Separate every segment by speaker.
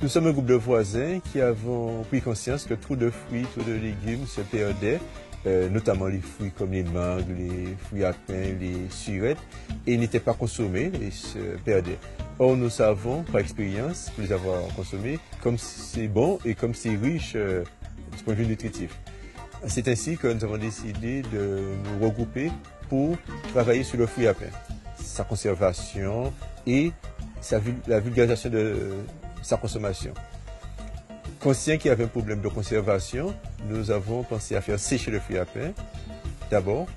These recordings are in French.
Speaker 1: Nous sommes un groupe de voisins qui avons pris conscience que trop de fruits, trop de légumes se perdaient, notamment les fruits comme les mangues, les fruits à pain, les surettes, et n'étaient pas consommés et se perdaient. Or, nous savons, par expérience, pour les avoir consommés, comme c'est bon et comme c'est riche du point de vue nutritif. C'est ainsi que nous avons décidé de nous regrouper pour travailler sur le fruit à pain, sa conservation et la vulgarisation de sa consommation. Conscient qu'il y avait un problème de conservation, nous avons pensé à faire sécher le fruit à pain d'abord,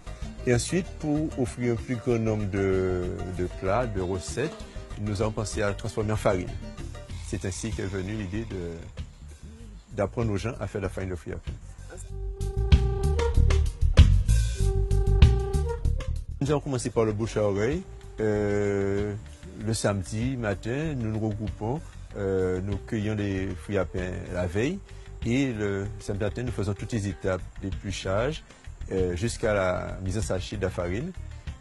Speaker 1: et ensuite pour offrir un plus grand nombre de plats, de recettes, nous avons pensé à transformer en farine. C'est ainsi qu'est venue l'idée d'apprendre aux gens à faire de la farine de fruit à pain. Nous avons commencé par le bouche à oreille. Le samedi matin, nous nous regroupons, nous cueillons les fruits à pain la veille et le samedi matin, nous faisons toutes les étapes d'épluchage jusqu'à la mise en sachet de la farine.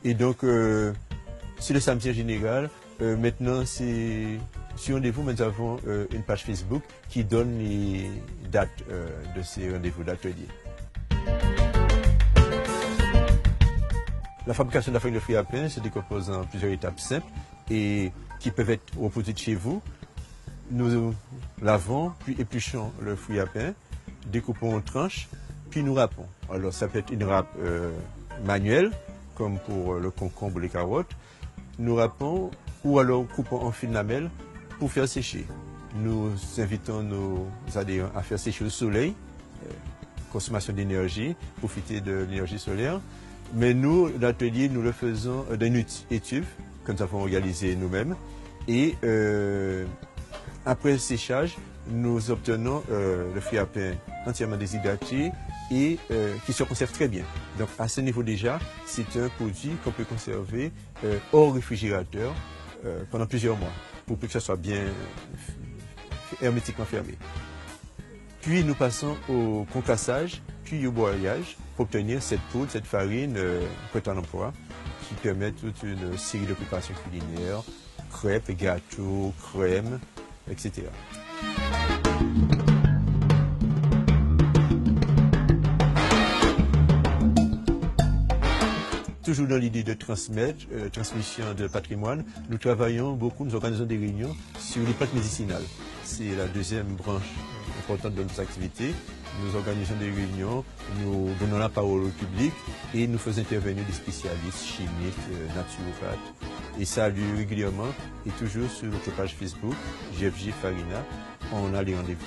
Speaker 1: Et donc, sur le samedi en général, maintenant, sur rendez-vous, nous avons une page Facebook qui donne les dates de ces rendez-vous d'atelier. La fabrication de la farine de fruits à pain se décompose en plusieurs étapes simples et qui peuvent être reproduites chez vous. Nous lavons, puis épluchons le fruit à pain, découpons en tranches, puis nous râpons. Alors ça peut être une râpe manuelle, comme pour le concombre ou les carottes. Nous râpons ou alors coupons en fines lamelles pour faire sécher. Nous invitons nos adhérents à faire sécher au soleil, consommation d'énergie, profiter de l'énergie solaire. Mais nous, l'atelier, nous le faisons d'une étuve que nous avons réalisé nous-mêmes. Et après le séchage, nous obtenons le fruit à pain entièrement déshydraté et qui se conserve très bien. Donc à ce niveau déjà, c'est un produit qu'on peut conserver hors réfrigérateur pendant plusieurs mois pour que ça soit bien hermétiquement fermé. Puis nous passons au concassage, puis au broyage pour obtenir cette poudre, cette farine prête en emploi qui permet toute une série de préparations culinaires, crêpes, gâteaux, crèmes, etc. Toujours dans l'idée de transmettre, transmission de patrimoine, nous travaillons beaucoup, nous organisons des réunions sur les plantes médicinales. C'est la deuxième branche importante de nos activités. Nous organisons des réunions, nous donnons la parole au public et nous faisons intervenir des spécialistes chimistes, naturopathes. Et ça a lieu régulièrement et toujours sur notre page Facebook, GFG Farina, on a les rendez-vous.